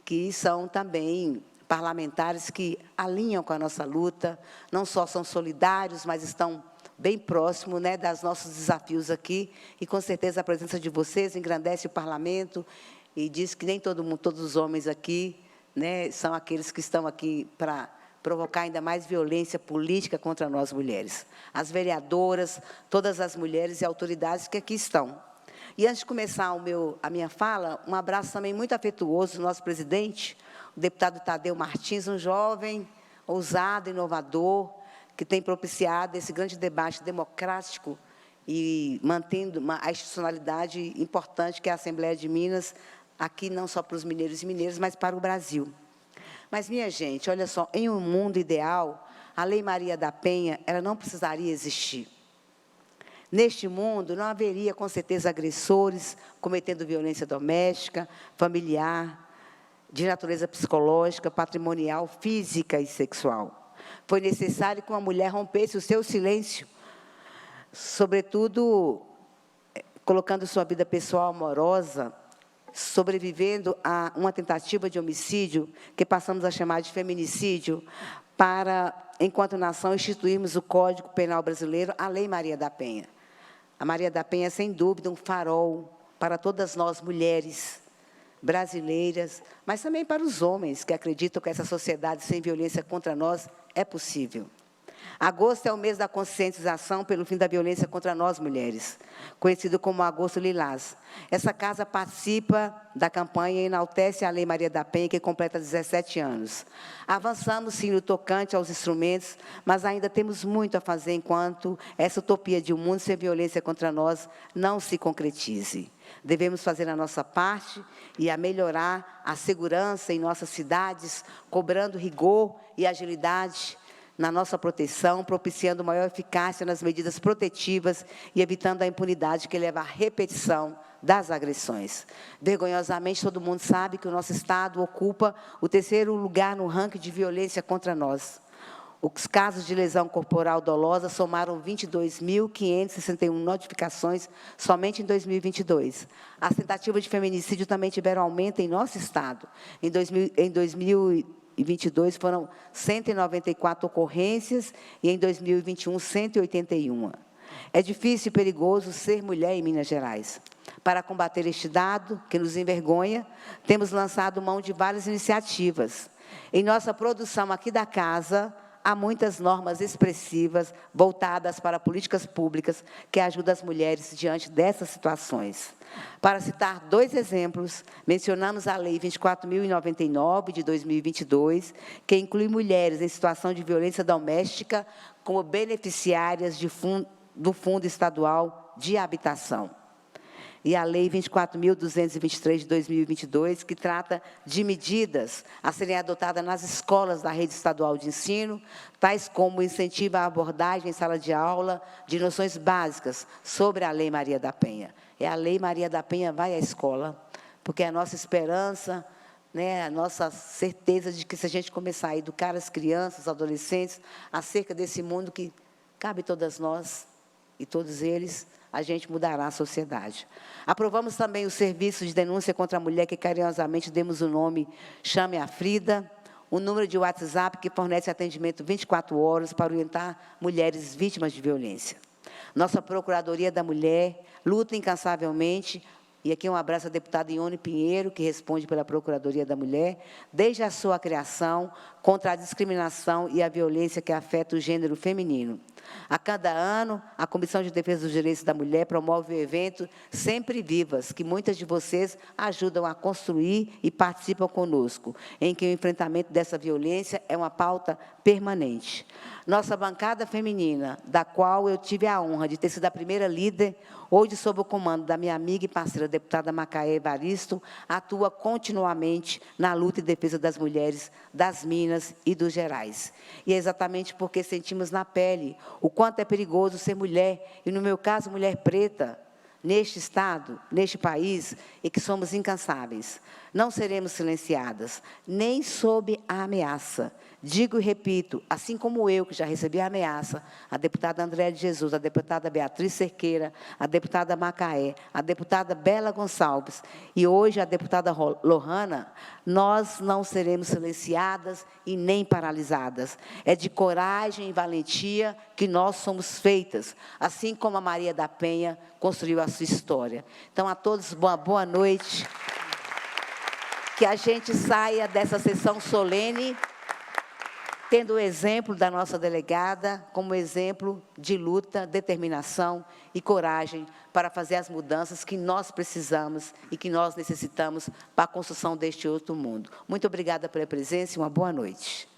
que são também parlamentares que alinham com a nossa luta, não só são solidários, mas estão bem próximos, né, dos nossos desafios aqui, e com certeza a presença de vocês engrandece o parlamento, e diz que nem todo mundo, todos os homens aqui, né, são aqueles que estão aqui para provocar ainda mais violência política contra nós mulheres. As vereadoras, todas as mulheres e autoridades que aqui estão. E antes de começar a minha fala, um abraço também muito afetuoso do nosso presidente, o deputado Tadeu Martins, um jovem, ousado, inovador, que tem propiciado esse grande debate democrático e mantendo a institucionalidade importante que é a Assembleia de Minas, aqui não só para os mineiros e mineiras, mas para o Brasil. Mas, minha gente, olha só, em um mundo ideal, a Lei Maria da Penha, ela não precisaria existir. Neste mundo, não haveria, com certeza, agressores cometendo violência doméstica, familiar, de natureza psicológica, patrimonial, física e sexual. Foi necessário que uma mulher rompesse o seu silêncio, sobretudo colocando sua vida pessoal amorosa, sobrevivendo a uma tentativa de homicídio, que passamos a chamar de feminicídio, para, enquanto nação, instituirmos o Código Penal Brasileiro, a Lei Maria da Penha. A Maria da Penha é, sem dúvida, um farol para todas nós, mulheres brasileiras, mas também para os homens que acreditam que essa sociedade sem violência contra nós é possível. Agosto é o mês da conscientização pelo fim da violência contra nós, mulheres, conhecido como Agosto Lilás. Essa casa participa da campanha e enaltece a Lei Maria da Penha, que completa 17 anos. Avançamos, sim, no tocante aos instrumentos, mas ainda temos muito a fazer enquanto essa utopia de um mundo sem violência contra nós não se concretize. Devemos fazer a nossa parte e a melhorar a segurança em nossas cidades, cobrando rigor e agilidade na nossa proteção, propiciando maior eficácia nas medidas protetivas e evitando a impunidade que leva à repetição das agressões. Vergonhosamente, todo mundo sabe que o nosso Estado ocupa o 3º lugar no ranking de violência contra nós. Os casos de lesão corporal dolosa somaram 22.561 notificações somente em 2022. As tentativas de feminicídio também tiveram aumento em nosso Estado. Em 2022 foram 194 ocorrências e em 2021, 181. É difícil e perigoso ser mulher em Minas Gerais. Para combater este dado, que nos envergonha, temos lançado mão de várias iniciativas. Em nossa produção aqui da casa, há muitas normas expressivas voltadas para políticas públicas que ajudam as mulheres diante dessas situações. Para citar 2 exemplos, mencionamos a Lei 24.099, de 2022, que inclui mulheres em situação de violência doméstica como beneficiárias do Fundo Estadual de Habitação. E a Lei 24.223, de 2022, que trata de medidas a serem adotadas nas escolas da rede estadual de ensino, tais como incentivo à abordagem em sala de aula de noções básicas sobre a Lei Maria da Penha. É a Lei Maria da Penha vai à escola, porque é a nossa esperança, né, a nossa certeza de que, se a gente começar a educar as crianças, os adolescentes, acerca desse mundo que cabe a todas nós e todos eles, a gente mudará a sociedade. Aprovamos também o serviço de denúncia contra a mulher, que carinhosamente demos o nome Chame a Frida, um número de WhatsApp que fornece atendimento 24 horas para orientar mulheres vítimas de violência. Nossa Procuradoria da Mulher luta incansavelmente, e aqui um abraço à deputada Ione Pinheiro, que responde pela Procuradoria da Mulher, desde a sua criação, contra a discriminação e a violência que afeta o gênero feminino. A cada ano, a Comissão de Defesa dos Direitos da Mulher promove o evento Sempre Vivas, que muitas de vocês ajudam a construir e participam conosco, em que o enfrentamento dessa violência é uma pauta permanente. Nossa bancada feminina, da qual eu tive a honra de ter sido a primeira líder, hoje sob o comando da minha amiga e parceira, deputada Macaé Evaristo, atua continuamente na luta e defesa das mulheres, das Minas e dos Gerais. E é exatamente porque sentimos na pele o quanto é perigoso ser mulher, e, no meu caso, mulher preta, neste Estado, neste país, e que somos incansáveis. Não seremos silenciadas, nem sob a ameaça. Digo e repito, assim como eu, que já recebi a ameaça, a deputada Andréa de Jesus, a deputada Beatriz Cerqueira, a deputada Macaé, a deputada Bela Gonçalves e hoje a deputada Lohana, nós não seremos silenciadas e nem paralisadas. É de coragem e valentia que nós somos feitas, assim como a Maria da Penha construiu a sua história. Então, a todos, boa noite. Que a gente saia dessa sessão solene tendo o exemplo da nossa delegada como exemplo de luta, determinação e coragem para fazer as mudanças que nós precisamos e que nós necessitamos para a construção deste outro mundo. Muito obrigada pela presença e uma boa noite.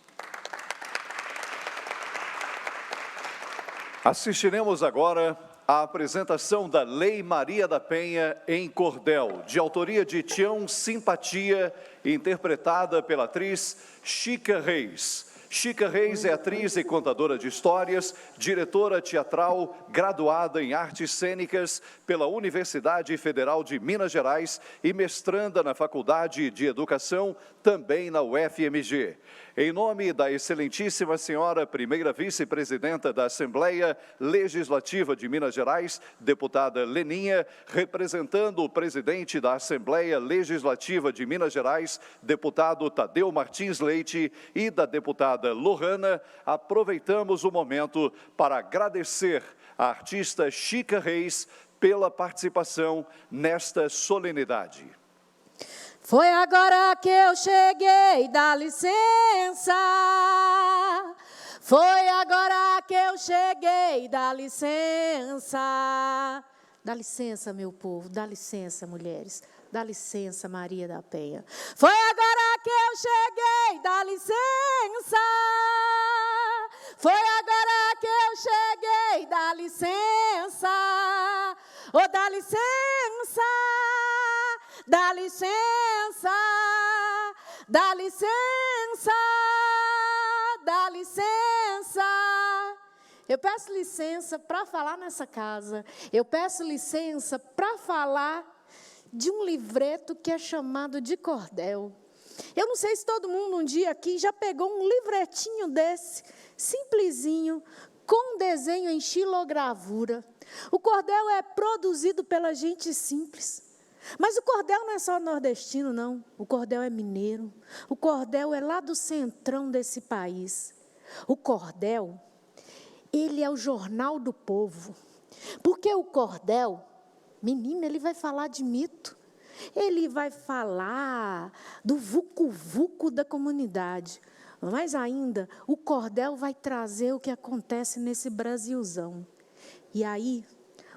Assistiremos agora à apresentação da Lei Maria da Penha em cordel, de autoria de Tião Simpatia, interpretada pela atriz Chica Reis. Chica Reis é atriz e contadora de histórias, diretora teatral, graduada em artes cênicas pela Universidade Federal de Minas Gerais e mestranda na Faculdade de Educação, também na UFMG. Em nome da excelentíssima senhora primeira vice-presidenta da Assembleia Legislativa de Minas Gerais, deputada Leninha, representando o presidente da Assembleia Legislativa de Minas Gerais, deputado Tadeu Martins Leite, e da deputada Lohana, aproveitamos o momento para agradecer a artista Chica Reis pela participação nesta solenidade. Foi agora que eu cheguei, dá licença. Foi agora que eu cheguei, dá licença. Dá licença, meu povo, dá licença, mulheres. Dá licença, Maria da Penha. Foi agora que eu cheguei, dá licença. Foi agora que eu cheguei, dá licença. Oh, dá licença. Dá licença. Dá licença. Dá licença. Eu peço licença para falar nessa casa. Eu peço licença para falar de um livreto que é chamado de cordel. Eu não sei se todo mundo um dia aqui já pegou um livretinho desse, simplesinho, com desenho em xilogravura. O cordel é produzido pela gente simples. Mas o cordel não é só nordestino, não. O cordel é mineiro. O cordel é lá do centrão desse país. O cordel, ele é o jornal do povo. Porque o cordel, menina, ele vai falar de mito. Ele vai falar do vucu-vucu da comunidade. Mas ainda, o cordel vai trazer o que acontece nesse Brasilzão. E aí,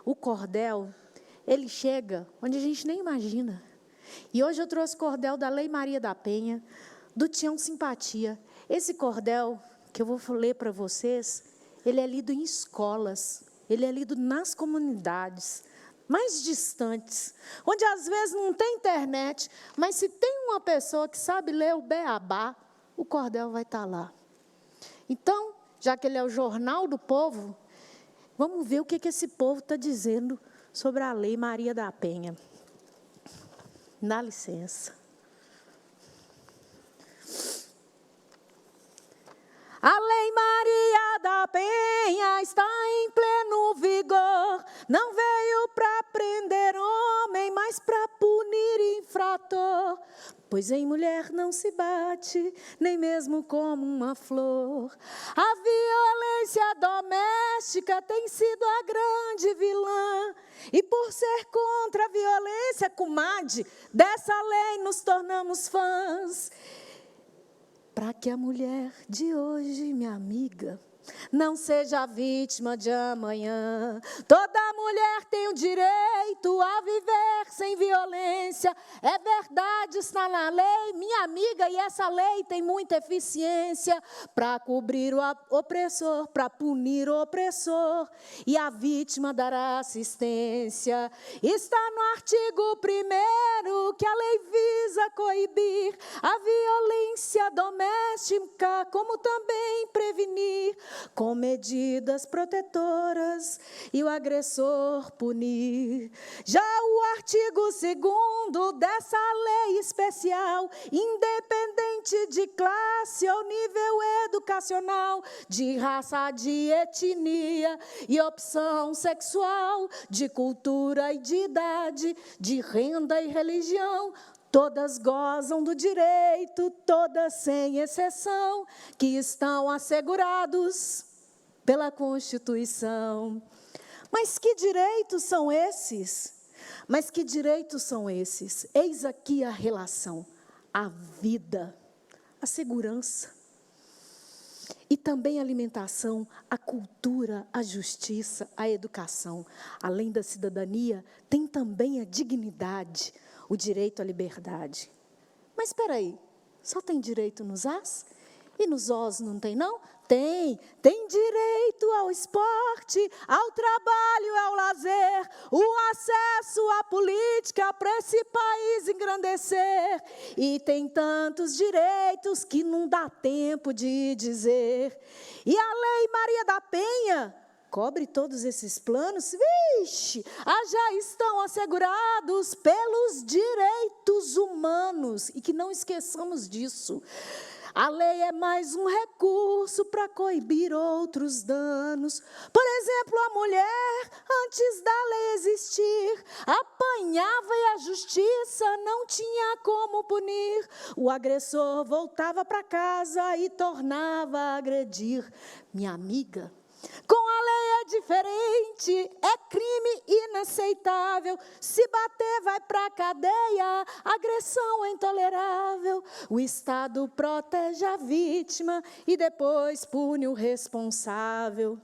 o cordel, ele chega onde a gente nem imagina. E hoje eu trouxe o cordel da Lei Maria da Penha, do Tião Simpatia. Esse cordel, que eu vou ler para vocês, ele é lido em escolas, ele é lido nas comunidades mais distantes, onde às vezes não tem internet, mas se tem uma pessoa que sabe ler o beabá, o cordel vai estar lá. Então, já que ele é o jornal do povo, vamos ver o que esse povo está dizendo sobre a Lei Maria da Penha. Dá licença. A Lei Maria da Penha está em pleno vigor. Não veio para prender homem, mas para punir infrator. Pois em mulher não se bate, nem mesmo como uma flor. A violência doméstica tem sido a grande vilã. E por ser contra a violência, comadre, dessa lei nos tornamos fãs. Para que a mulher de hoje, minha amiga, não seja vítima de amanhã. Toda mulher tem o direito a viver sem violência. É verdade, está na lei, minha amiga, e essa lei tem muita eficiência para cobrir o opressor, para punir o opressor, e a vítima dará assistência. Está no artigo 1º que a lei visa coibir a violência doméstica, como também prevenir com medidas protetoras e o agressor punir. Já o artigo 2º dessa lei especial, independente de classe ou nível educacional, de raça, de etnia e opção sexual, de cultura e de idade, de renda e religião, todas gozam do direito, todas sem exceção, que estão assegurados pela Constituição. Mas que direitos são esses? Mas que direitos são esses? Eis aqui a relação: a vida, a segurança, e também a alimentação, a cultura, a justiça, a educação. Além da cidadania, tem também a dignidade, o direito à liberdade. Mas espera aí, só tem direito nos As? E nos Os não tem, não? Tem direito ao esporte, ao trabalho e ao lazer, o acesso à política para esse país engrandecer. E tem tantos direitos que não dá tempo de dizer. E a Lei Maria da Penha cobre todos esses planos? Vixe, já estão assegurados pelos direitos humanos. E que não esqueçamos disso. A lei é mais um recurso para coibir outros danos. Por exemplo, a mulher, antes da lei existir, apanhava e a justiça não tinha como punir. O agressor voltava para casa e tornava a agredir. Minha amiga, com a lei é diferente, é crime inaceitável. Se bater, vai para a cadeia, agressão é intolerável. O Estado protege a vítima e depois pune o responsável.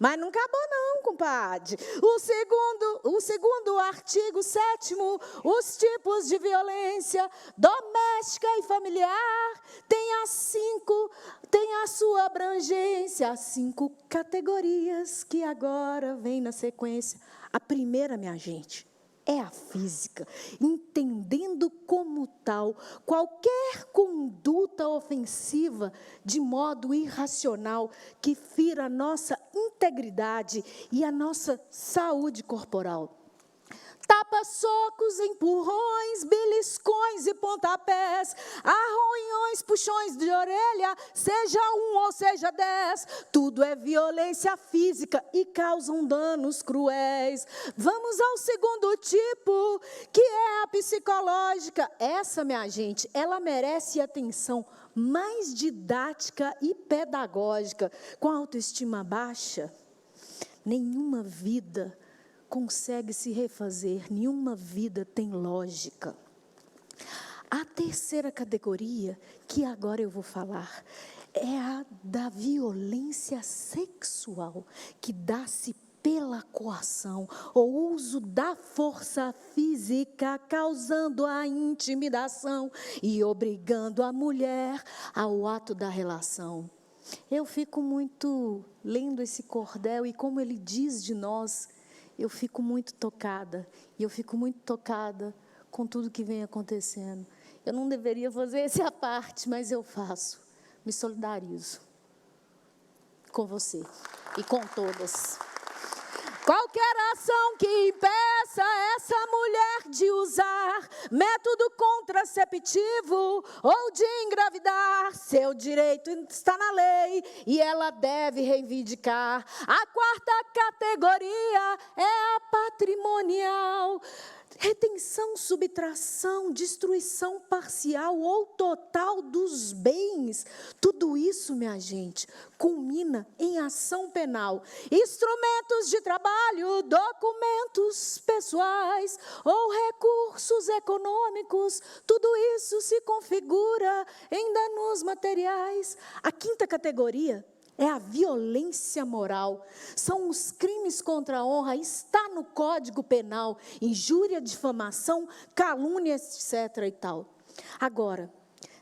Mas não acabou não, compadre. O segundo artigo 7º, os tipos de violência doméstica e familiar, tem a sua abrangência, as 5 categorias que agora vem na sequência. A primeira, minha gente, é a física, entendendo como tal qualquer conduta ofensiva de modo irracional que fira a nossa integridade e a nossa saúde corporal. Tapas, socos, empurrões, beliscões e pontapés, arranhões, puxões de orelha, seja 1 ou seja 10, tudo é violência física e causam danos cruéis. Vamos ao segundo tipo, que é a psicológica. Essa, minha gente, ela merece atenção mais didática e pedagógica. Com a autoestima baixa, nenhuma vida consegue se refazer, nenhuma vida tem lógica. A terceira categoria, que agora eu vou falar, é a da violência sexual, que dá-se pela coação ou uso da força física, causando a intimidação e obrigando a mulher ao ato da relação. Eu fico muito lendo esse cordel e como ele diz de nós, eu fico muito tocada, e eu fico muito tocada com tudo que vem acontecendo. Eu não deveria fazer essa parte, mas eu faço. Me solidarizo com você e com todas. Qualquer ação que impeça essa mulher de usar método contraceptivo ou de engravidar, seu direito está na lei e ela deve reivindicar. A quarta categoria é a patrimonial. Retenção, subtração, destruição parcial ou total dos bens. Tudo isso, minha gente, culmina em ação penal. Instrumentos de trabalho, documentos pessoais ou recursos econômicos, tudo isso se configura em danos materiais. A quinta categoria é a violência moral. São os crimes contra a honra, está no Código Penal, injúria, difamação, calúnia, etc. e tal. Agora,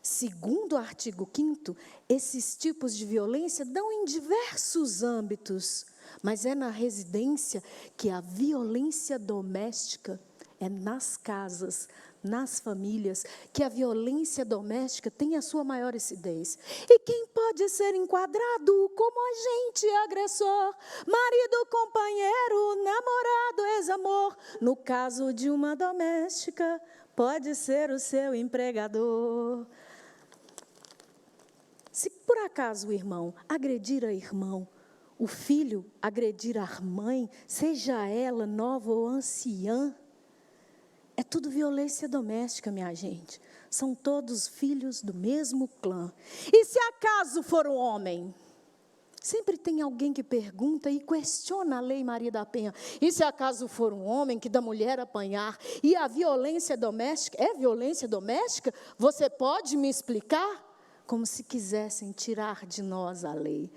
segundo o artigo 5º, esses tipos de violência dão em diversos âmbitos, mas é na residência que a violência doméstica é nas casas, nas famílias, que a violência doméstica tem a sua maior incidência. E quem pode ser enquadrado como agente agressor? Marido, companheiro, namorado, ex-amor. No caso de uma doméstica, pode ser o seu empregador. Se por acaso o irmão agredir a irmão, o filho agredir a mãe, seja ela nova ou anciã, é tudo violência doméstica, minha gente. São todos filhos do mesmo clã. E se acaso for um homem? Sempre tem alguém que pergunta e questiona a Lei Maria da Penha. E se acaso for um homem que da mulher apanhar? E a violência doméstica? É violência doméstica? Você pode me explicar? Como se quisessem tirar de nós a lei.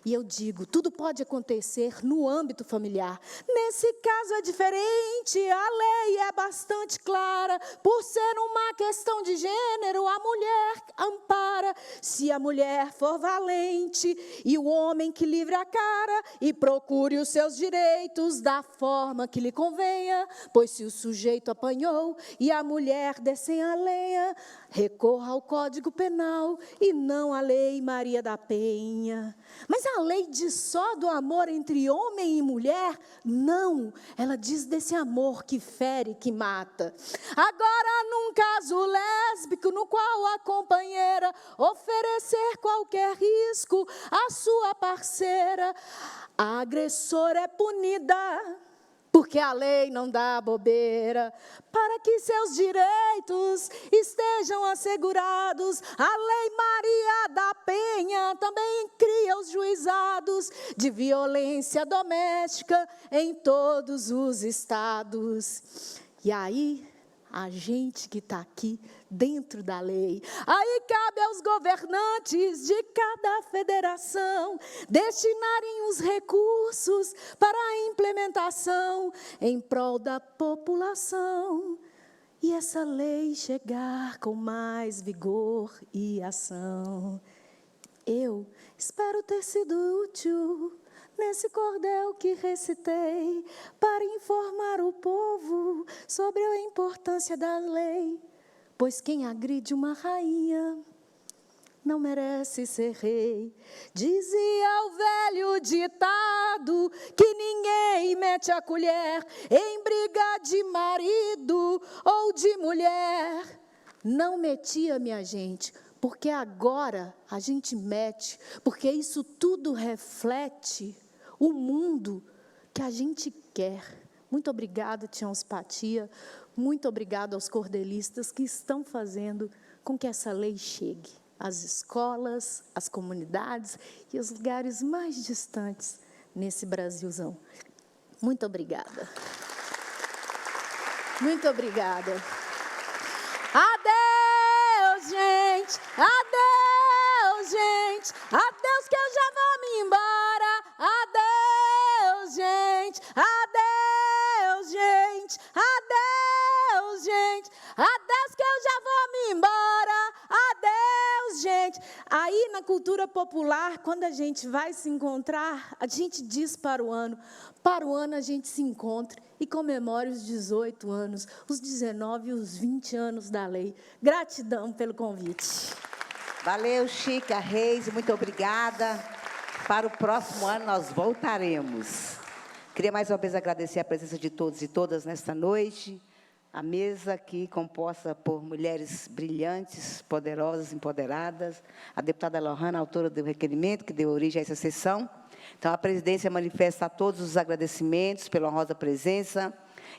E eu digo, tudo pode acontecer no âmbito familiar. Nesse caso é diferente, a lei é bastante clara. Por ser uma questão de gênero, a mulher ampara. Se a mulher for valente e o homem que livre a cara e procure os seus direitos da forma que lhe convenha, pois se o sujeito apanhou e a mulher descem a lenha, recorra ao Código Penal e não à Lei Maria da Penha. Mas a lei diz só do amor entre homem e mulher? Não, ela diz desse amor que fere, que mata. Agora, num caso lésbico, no qual a companheira oferecer qualquer risco à sua parceira, a agressora é punida, porque a lei não dá bobeira. Para que seus direitos estejam assegurados, a Lei Maria da Penha também cria os juizados de violência doméstica em todos os estados. E aí, a gente que está aqui dentro da lei, aí cabe aos governantes de cada federação destinarem os recursos para a implementação em prol da população. E essa lei chegar com mais vigor e ação. Eu espero ter sido útil nesse cordel que recitei, para informar o povo sobre a importância da lei, pois quem agride uma rainha não merece ser rei. Dizia o velho ditado que ninguém mete a colher em briga de marido ou de mulher. Não metia, minha gente, porque agora a gente mete, porque isso tudo reflete o mundo que a gente quer. Muito obrigada, Tião Simpatia. Muito obrigada aos cordelistas que estão fazendo com que essa lei chegue às escolas, às comunidades e aos lugares mais distantes nesse Brasilzão. Muito obrigada. Muito obrigada. Adeus, gente. Adeus, gente. Adeus, que eu já vou me embora. Adeus, gente. Adeus, gente. Adeus, gente. Adeus, que eu já vou me embora. Adeus, gente. Aí, na cultura popular, quando a gente vai se encontrar, a gente diz para o ano a gente se encontra e comemora os 18 anos, os 19 e os 20 anos da lei. Gratidão pelo convite. Valeu, Chica Reis, muito obrigada. Para o próximo ano, nós voltaremos. Queria mais uma vez agradecer a presença de todos e todas nesta noite. A mesa aqui composta por mulheres brilhantes, poderosas, empoderadas. A deputada Lohana, autora do requerimento que deu origem a essa sessão. Então, a presidência manifesta a todos os agradecimentos pela honrosa presença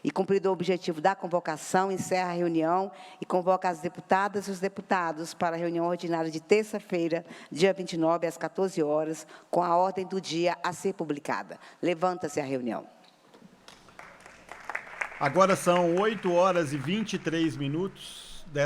e, cumprido o objetivo da convocação, encerra a reunião e convoca as deputadas e os deputados para a reunião ordinária de terça-feira, dia 29, às 14 horas, com a ordem do dia a ser publicada. Levanta-se a reunião. Agora são 8 horas e 23 minutos.